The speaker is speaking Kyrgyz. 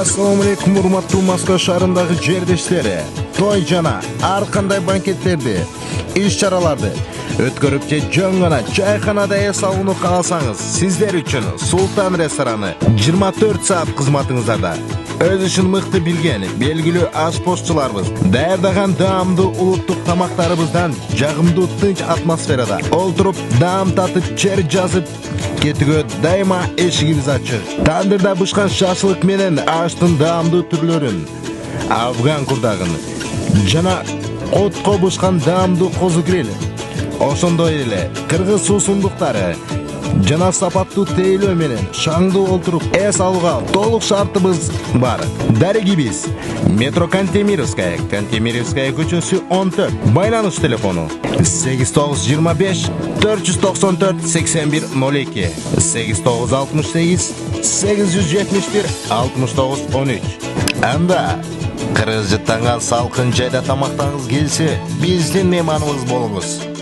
Assalamu alaikum урматтуу Москва шаарындагы жердештери. Той жана ар кандай банкеттерди, иш-чараларды өткөрүп же жөн гана чайканада эс алууну кааласаңыз, сиздер үчүн Султан рестораны 24 саат кызматыңыздарда. Өз ишин мыкты билген, белгилүү ашпозчуларыбыз даярдаган даамдуу улуттук тамактарыбыздан жагымдуу тынч атмосферада олтуруп даам татып, чер жазып кетүүгө дайыма эшигибиз ачык. Тандырда бышкан шашлык менен аштын даамдуу түрлөрүн, афган курдагын жана отко бышкан даамдуу козу гриль, ошондой эле кыргыз суусундуктары жана сапаттуу тейлөө менен шаңдуу олтуруп эс алууга толук шартыбыз бар. Дарегибиз метро Кантемировская көчөсү 14, байланыш телефону 8925 494 8102 8968 871 6913. Анда кыргыз жыттанган салкын жайда тамактаңыз келсе, биздин мейманыбыз болуңуз.